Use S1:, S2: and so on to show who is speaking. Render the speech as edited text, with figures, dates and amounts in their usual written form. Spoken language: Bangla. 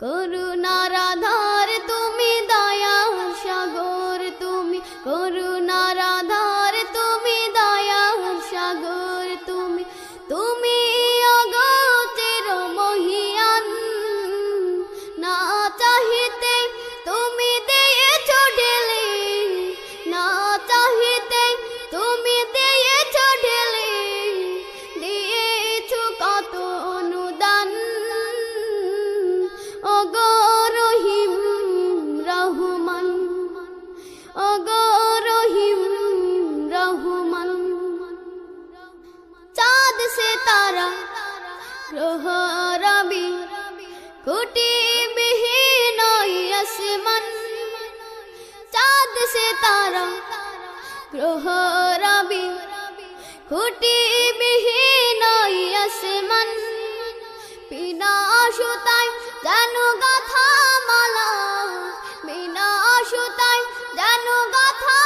S1: করুণার আধার তুমি, দয়ার সাগর তুমি, করুণার আধার তুমি, দয়ার সাগর তুমি, তুমি অগোচর মহিয়ান। না চাহিতে তুমি দিয়েছ ঢেলে, না চাহিতে তুমি দিয়েছ ঢেলে, দিয়েছ কত অনুদান। ওগো রহিম রহমান, ওগো রহিম রহমান। চাঁদ সে তারা গ্রহ রবি, খুঁটি বিহীন আসমান। চাঁদ সে তারা গ্রহ রবি, খুঁটি বিহীন আসমান। বিনা সুতায় যেন গাথা মালা, বিনা সুতায় যেন গাথা